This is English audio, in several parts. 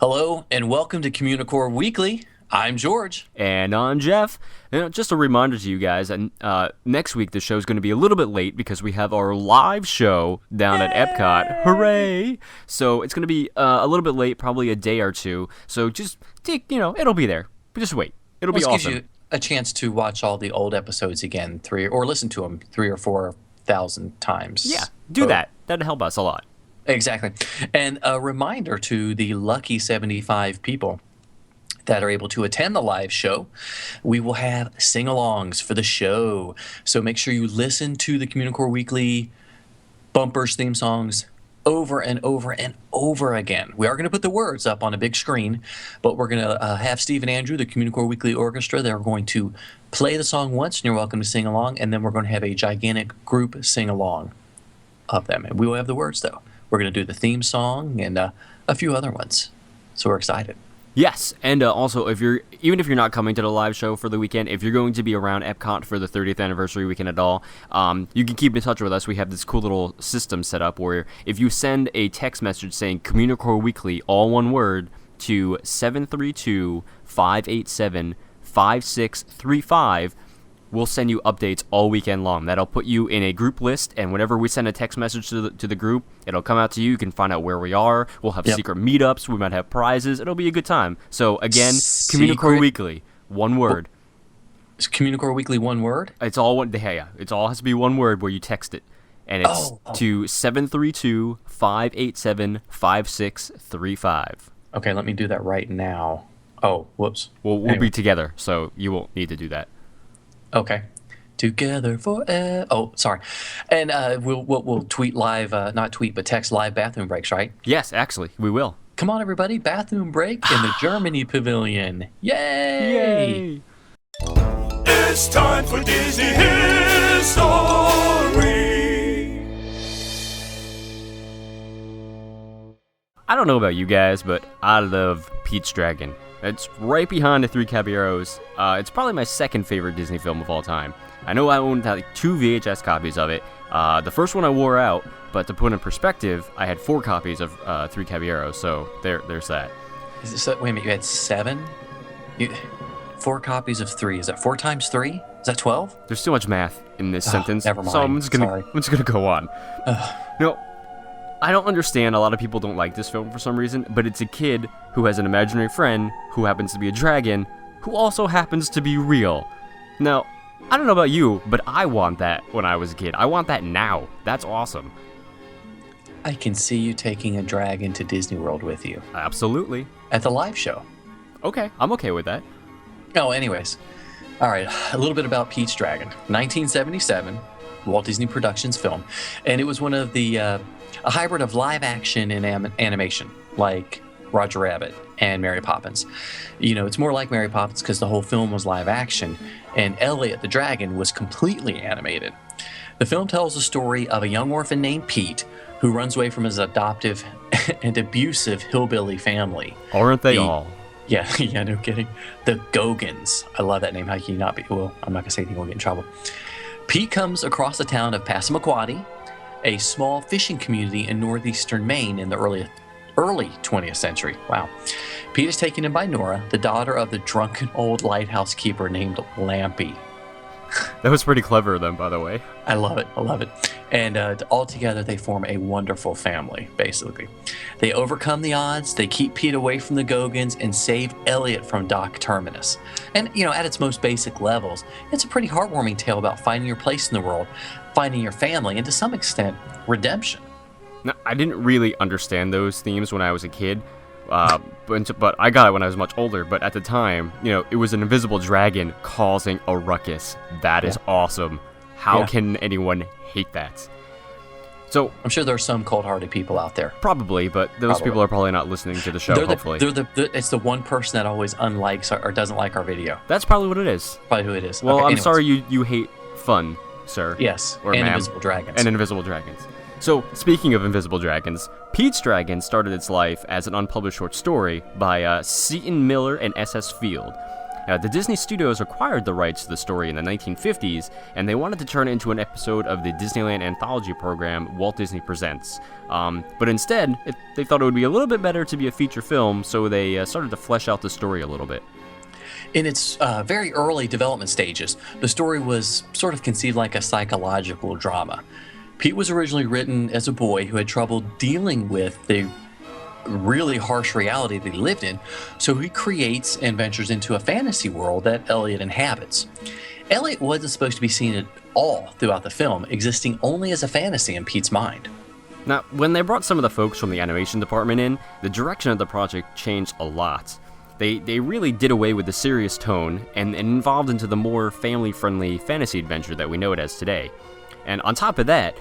Hello and welcome to Communicore Weekly. I'm George. And I'm Jeff. Just a reminder to you guys, next week the show's going to be a little bit late because we have our live show down at Epcot. Hooray! So it's going to be a little bit late, probably a day or two. So just it'll be there. But just wait. It'll be awesome. Gives you a chance to watch all the old episodes again, or listen to them 3,000 or 4,000 times. Yeah, do that. That'd help us a lot. Exactly. And a reminder to the lucky 75 people that are able to attend the live show, we will have sing-alongs for the show. So make sure you listen to the Communicore Weekly bumpers, theme songs over and over and over again. We are going to put the words up on a big screen, but we're going to have Steve and Andrew, the Communicore Weekly Orchestra. They're going to play the song once, and you're welcome to sing along, and then we're going to have a gigantic group sing-along of them. And we will have the words, though. We're going to do the theme song and a few other ones. So we're excited. Yes, and also, even if you're not coming to the live show for the weekend, if you're going to be around Epcot for the 30th anniversary weekend at all, you can keep in touch with us. We have this cool little system set up where if you send a text message saying Communicore Weekly, all one word, to 732-587-5635, we'll send you updates all weekend long. That'll put you in a group list, and whenever we send a text message to the group, it'll come out to you. You can find out where we are. We'll have secret meetups. We might have prizes. It'll be a good time. So, again, Communicore Weekly, one word. Is Communicore Weekly one word? It's all one. Yeah. It all has to be one word where you text it. And it's to 732-587-5635. Okay, let me do that right now. Oh, whoops. We'll be together, so you won't need to do that. Okay. Together forever. Oh, sorry. And we'll tweet live, not tweet, but text live bathroom breaks, right? Yes, actually, we will. Come on, everybody. Bathroom break in the Germany Pavilion. Yay! It's time for Disney History. I don't know about you guys, but I love Pete's Dragon. It's right behind The Three Caballeros. It's probably my second favorite Disney film of all time. I know I owned like 2 VHS copies of it. The first one I wore out, but to put in perspective, I had 4 copies of Three Caballeros, so there's that. Wait a minute, you had 7? 4 copies of 3. Is that 4 times 3? Is that 12? There's too much math in this sentence, never mind. So I'm just gonna go on. I don't understand. A lot of people don't like this film for some reason, but it's a kid who has an imaginary friend who happens to be a dragon who also happens to be real. Now, I don't know about you, but I want that when I was a kid. I want that now. That's awesome. I can see you taking a dragon to Disney World with you. Absolutely. At the live show. Okay, I'm okay with that. Oh, anyways. All right, a little bit about Pete's Dragon. 1977, Walt Disney Productions film. And it was one of the... a hybrid of live action and animation, like Roger Rabbit and Mary Poppins. It's more like Mary Poppins because the whole film was live action, and Elliot the Dragon was completely animated. The film tells the story of a young orphan named Pete who runs away from his adoptive and abusive hillbilly family. Aren't they all? Yeah, no kidding. The Gogans. I love that name. How can you not be? Well, I'm not going to say anything, we'll get in trouble. Pete comes across the town of Passamaquoddy, a small fishing community in northeastern Maine in the early 20th century. Wow. Pete is taken in by Nora, the daughter of the drunken old lighthouse keeper named Lampy. That was pretty clever of them, by the way. I love it. And all together they form a wonderful family, basically. They overcome the odds, they keep Pete away from the Gogans, and save Elliot from Dock Terminus. And, at its most basic levels, it's a pretty heartwarming tale about finding your place in the world, finding your family, and to some extent, redemption. Now, I didn't really understand those themes when I was a kid, but I got it when I was much older. But at the time, it was an invisible dragon causing a ruckus. That is awesome. How can anyone hate that? So I'm sure there are some cold-hearted people out there. Probably, but those people are probably not listening to the show, hopefully. It's the one person that always unlikes or doesn't like our video. That's probably what it is. Probably who it is. Well, okay, I'm sorry you hate fun, sir. Yes, or and ma'am. invisible dragons. And invisible dragons. So, speaking of invisible dragons, Pete's Dragon started its life as an unpublished short story by Seton Miller and S.S. Field. The Disney Studios acquired the rights to the story in the 1950s, and they wanted to turn it into an episode of the Disneyland anthology program Walt Disney Presents. But instead, they thought it would be a little bit better to be a feature film, so they started to flesh out the story a little bit. In its very early development stages, the story was sort of conceived like a psychological drama. Pete was originally written as a boy who had trouble dealing with the really harsh reality that he lived in, so he creates and ventures into a fantasy world that Elliot inhabits. Elliot wasn't supposed to be seen at all throughout the film, existing only as a fantasy in Pete's mind. Now, when they brought some of the folks from the animation department in, the direction of the project changed a lot. They really did away with the serious tone and evolved into the more family-friendly fantasy adventure that we know it as today. And on top of that,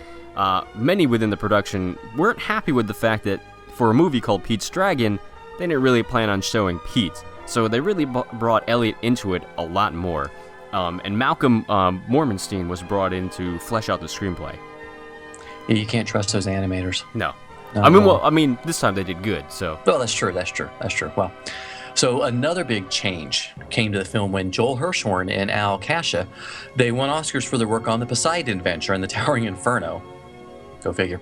many within the production weren't happy with the fact that for a movie called Pete's Dragon, they didn't really plan on showing Pete. So they really brought Elliot into it a lot more. And Malcolm Mormenstein was brought in to flesh out the screenplay. Yeah, you can't trust those animators. No. No. I mean, this time they did good, so. Well, that's true. Well, so another big change came to the film when Joel Hirschhorn and Al Kasha, they won Oscars for their work on the Poseidon Adventure and the Towering Inferno. Go figure.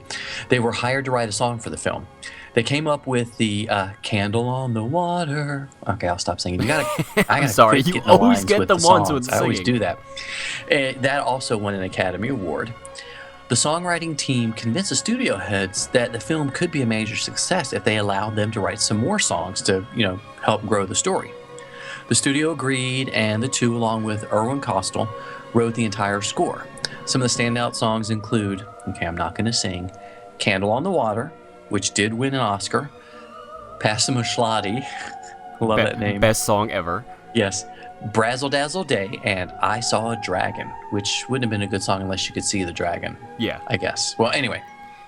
They were hired to write a song for the film. They came up with the Candle on the Water. Okay, I'll stop singing. I gotta sorry, quit you getting the always lines get with the ones songs. with I always singing. do that. That also won an Academy Award. The songwriting team convinced the studio heads that the film could be a major success if they allowed them to write some more songs to, help grow the story. The studio agreed, and the two, along with Irwin Kostal, wrote the entire score. Some of the standout songs include, okay, I'm not going to sing, Candle on the Water, which did win an Oscar, Passamaquoddy, love that name. Best song ever. Yes, Brazzle Dazzle Day, and I Saw a Dragon, which wouldn't have been a good song unless you could see the dragon. Yeah. I guess. Well, anyway.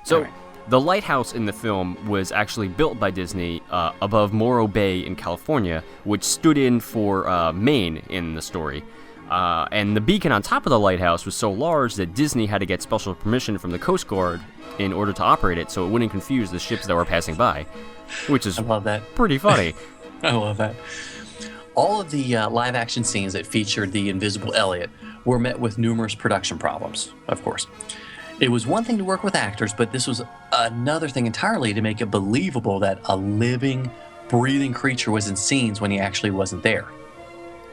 So, the lighthouse in the film was actually built by Disney above Morro Bay in California, which stood in for Maine in the story. And the beacon on top of the lighthouse was so large that Disney had to get special permission from the Coast Guard in order to operate it so it wouldn't confuse the ships that were passing by, which is I love that. pretty funny. I love that. All of the live-action scenes that featured the invisible Elliot were met with numerous production problems, of course. It was one thing to work with actors, but this was another thing entirely to make it believable that a living, breathing creature was in scenes when he actually wasn't there.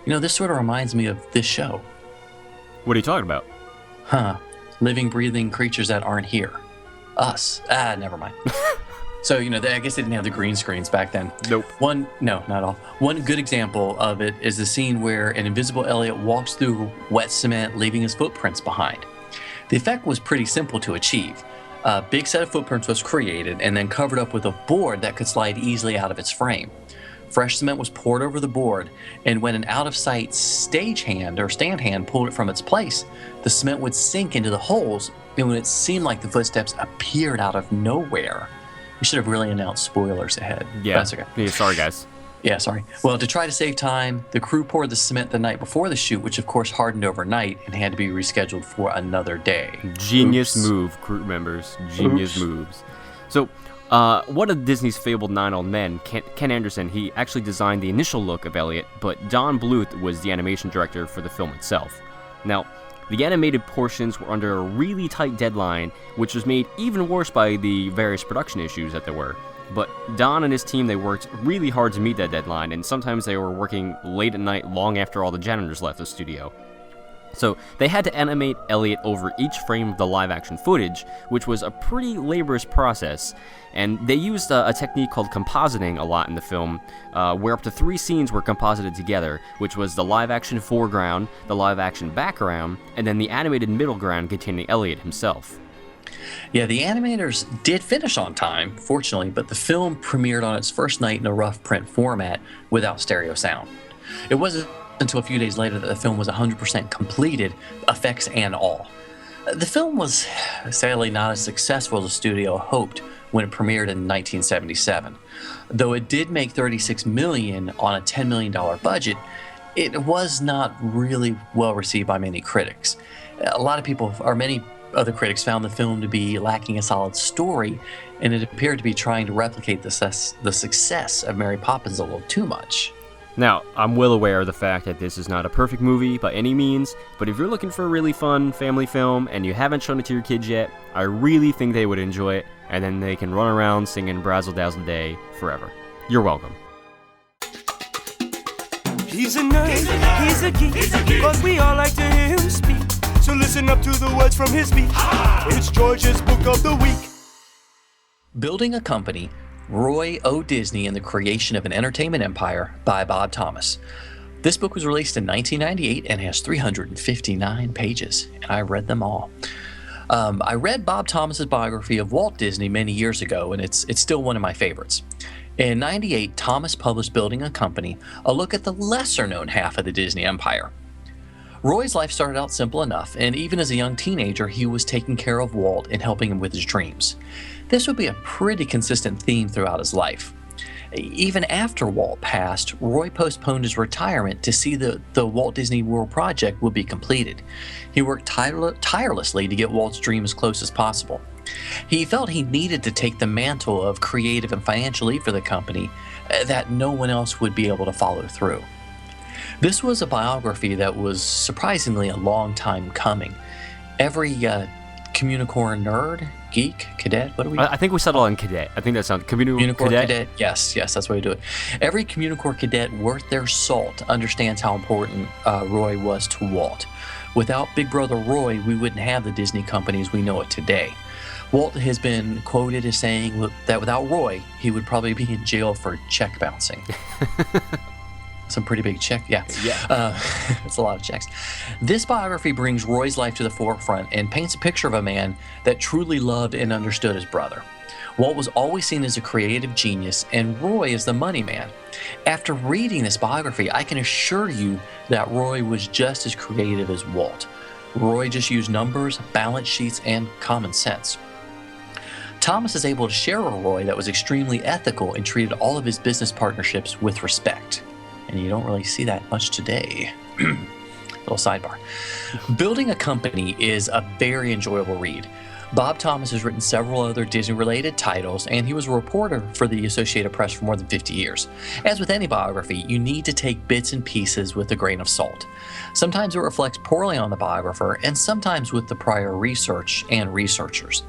This sort of reminds me of this show. What are you talking about? Living, breathing creatures that aren't here. Us. Never mind. So, I guess they didn't have the green screens back then. Nope. No, not at all. One good example of it is the scene where an invisible Elliot walks through wet cement, leaving his footprints behind. The effect was pretty simple to achieve. A big set of footprints was created and then covered up with a board that could slide easily out of its frame. Fresh cement was poured over the board, and when an out-of-sight stagehand or stand hand pulled it from its place, the cement would sink into the holes, and when it seemed like the footsteps appeared out of nowhere. We should have really announced spoilers ahead. Yeah. That's okay. Yeah, sorry, guys. Yeah, sorry. Well, to try to save time, the crew poured the cement the night before the shoot, which of course hardened overnight and had to be rescheduled for another day. Genius Oops. move, crew members. Genius moves. So, one of Disney's fabled 9 old men, Ken Anderson, he actually designed the initial look of Elliot, but Don Bluth was the animation director for the film itself. Now, the animated portions were under a really tight deadline, which was made even worse by the various production issues that there were. But Don and his team, they worked really hard to meet that deadline, and sometimes they were working late at night long after all the janitors left the studio. So they had to animate Elliot over each frame of the live-action footage, which was a pretty laborious process. And they used a technique called compositing a lot in the film, where up to 3 scenes were composited together, which was the live-action foreground, the live-action background, and then the animated middle ground containing Elliot himself. Yeah, the animators did finish on time, fortunately, but the film premiered on its first night in a rough print format without stereo sound. It wasn't until a few days later that the film was 100% completed, effects and all. The film was sadly not as successful as the studio hoped when it premiered in 1977. Though it did make $36 million on a $10 million budget, it was not really well received by many critics. Many other critics found the film to be lacking a solid story, and it appeared to be trying to replicate the success of Mary Poppins a little too much. Now, I'm well aware of the fact that this is not a perfect movie by any means, but if you're looking for a really fun family film and you haven't shown it to your kids yet, I really think they would enjoy it, and then they can run around singing Brazzle Dazzle Day forever. You're welcome. He's a nerd, he's a geek, but we all like to hear him speak. So listen up to the words from his beat. It's George's Book of the Week. Building a Company, Roy O. Disney and the Creation of an Entertainment Empire by Bob Thomas. This book was released in 1998 and has 359 pages, and I read them all. I read Bob Thomas's biography of Walt Disney many years ago, and it's still one of my favorites. In 98, Thomas published Building a Company, a look at the lesser-known half of the Disney empire. Roy's life started out simple enough, and even as a young teenager, he was taking care of Walt and helping him with his dreams. This would be a pretty consistent theme throughout his life. Even after Walt passed, Roy postponed his retirement to see the Walt Disney World project would be completed. He worked tirelessly to get Walt's dream as close as possible. He felt he needed to take the mantle of creative and financial lead for the company that no one else would be able to follow through. This was a biography that was surprisingly a long time coming. Every Communicore nerd, geek, cadet, what do we? I think we settled on cadet. I think that sounds Communicore cadet. Yes, that's the way to do it. Every Communicore cadet worth their salt understands how important Roy was to Walt. Without Big Brother Roy, we wouldn't have the Disney company as we know it today. Walt has been quoted as saying that without Roy, he would probably be in jail for check bouncing. Some pretty big check, yeah. It's a lot of checks. This biography brings Roy's life to the forefront and paints a picture of a man that truly loved and understood his brother. Walt was always seen as a creative genius, and Roy as the money man. After reading this biography, I can assure you that Roy was just as creative as Walt. Roy just used numbers, balance sheets, and common sense. Thomas is able to share a Roy that was extremely ethical and treated all of his business partnerships with respect. And you don't really see that much today. Little sidebar. Building a Company is a very enjoyable read. Bob Thomas has written several other Disney-related titles, and he was a reporter for the Associated Press for more than 50 years. As with any biography, you need to take bits and pieces with a grain of salt. Sometimes it reflects poorly on the biographer, and sometimes with the prior research and researchers.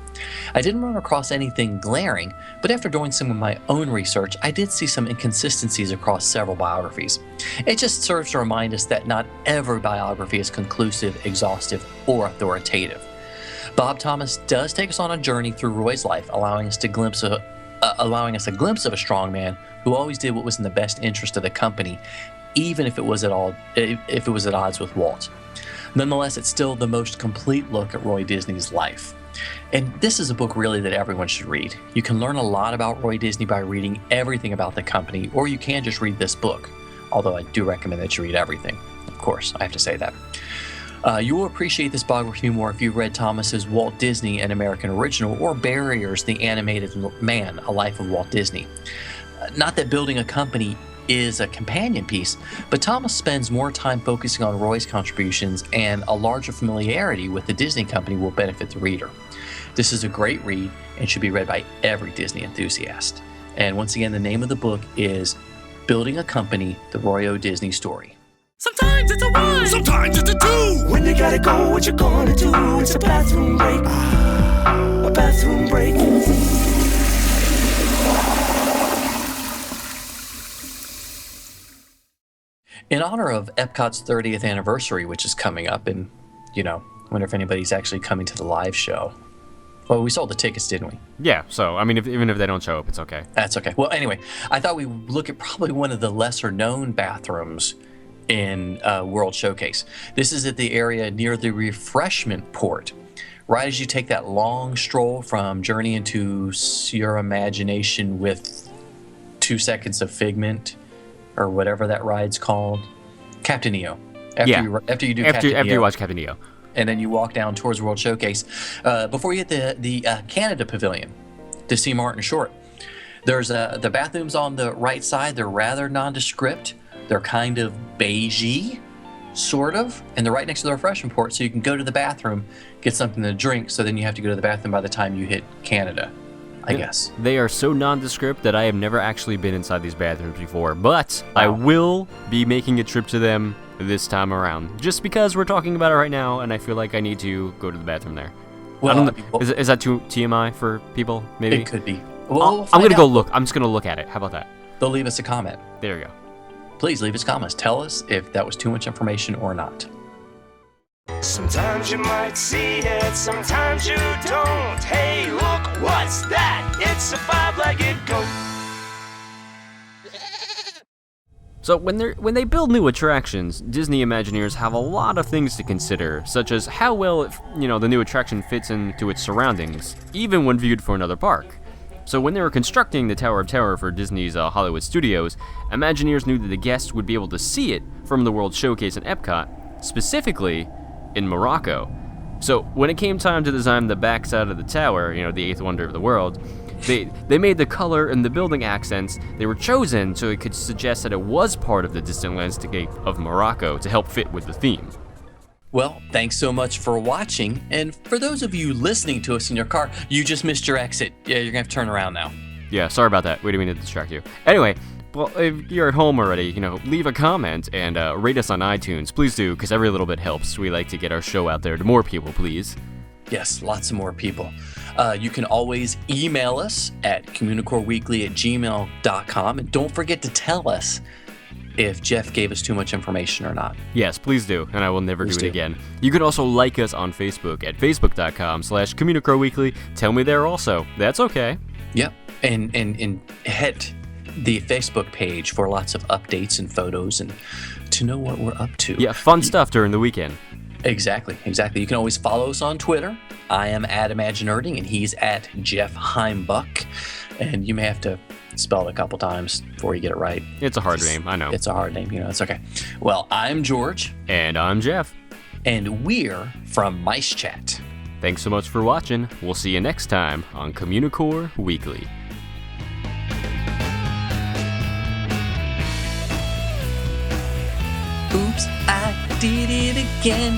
I didn't run across anything glaring, but after doing some of my own research, I did see some inconsistencies across several biographies. It just serves to remind us that not every biography is conclusive, exhaustive, or authoritative. Bob Thomas does take us on a journey through Roy's life, allowing us a glimpse of a strong man who always did what was in the best interest of the company, even if it was at odds with Walt. Nonetheless, it's still the most complete look at Roy Disney's life. And this is a book really that everyone should read. You can learn a lot about Roy Disney by reading everything about the company, or you can just read this book, although I do recommend that you read everything. Of course, I have to say that. You will appreciate this biography more if you've read Thomas's Walt Disney, an American Original, or Barrier's The Animated Man, A Life of Walt Disney. Not that Building a Company is a companion piece, but Thomas spends more time focusing on Roy's contributions, and a larger familiarity with the Disney company will benefit the reader. This is a great read and should be read by every Disney enthusiast. And once again, the name of the book is Building a Company, The Roy O. Disney Story. Sometimes it's a one, sometimes it's a two. When you gotta go, what you gonna do? It's a bathroom break. A bathroom break. In honor of Epcot's 30th anniversary, which is coming up, and, wonder if anybody's actually coming to the live show. Well, we sold the tickets, didn't we? Yeah, so, even if they don't show up, it's okay. That's okay. Well, anyway, I thought we would look at probably one of the lesser-known bathrooms in World Showcase. This is at the area near the refreshment port. Right as you take that long stroll from Journey into Your Imagination with 2 seconds of Figment, or whatever that ride's called. Captain EO. After you watch Captain EO. And then you walk down towards World Showcase. Before you hit the Canada Pavilion to see Martin Short. There's the bathrooms on the right side. They're rather nondescript. They're kind of beigey, sort of, and they're right next to the refreshment port, so you can go to the bathroom, get something to drink, so then you have to go to the bathroom by the time you hit Canada. I guess. They are so nondescript that I have never actually been inside these bathrooms before, but I will be making a trip to them this time around, just because we're talking about it right now, and I feel like I need to go to the bathroom there. Well, Is that too TMI for people, maybe? It could be. Well, I'm going to go look. I'm just going to look at it. How about that? They'll leave us a comment. There you go. Please leave us comments. Tell us if that was too much information or not. Sometimes you might see it, sometimes you don't. Hey, look, what's that? It's a five-legged goat. So when they build new attractions, Disney Imagineers have a lot of things to consider, such as how well the new attraction fits into its surroundings, even when viewed for another park. So when they were constructing the Tower of Terror for Disney's Hollywood Studios, Imagineers knew that the guests would be able to see it from the World Showcase in Epcot, specifically in Morocco. So when it came time to design the backside of the tower, the eighth wonder of the world, they made the color and the building accents they were chosen so it could suggest that it was part of the distant landscape of Morocco to help fit with the theme. Well, thanks so much for watching, and for those of you listening to us in your car, you just missed your exit. Yeah, you're gonna have to turn around now. Yeah, sorry about that. We didn't mean to distract you. Anyway, well, if you're at home already, leave a comment and rate us on iTunes. Please do, because every little bit helps. We like to get our show out there to more people, please. Yes, lots of more people. You can always email us at communicoreweekly@gmail.com, and don't forget to tell us if Jeff gave us too much information or not. Yes, please do, and I will never do it again. You can also like us on Facebook at facebook.com/Communicore Weekly. Tell me there also. That's okay. Yep, and hit the Facebook page for lots of updates and photos and to know what we're up to. Yeah, fun stuff during the weekend. Exactly. You can always follow us on Twitter. I am at Imaginerding, and he's at Jeff Heimbuck. And you may have to spell it a couple times before you get it right. It's a hard name, I know. It's a hard name, it's okay. Well, I'm George. And I'm Jeff. And we're from MiceChat. Thanks so much for watching. We'll see you next time on Communicore Weekly. Oops, I did it again.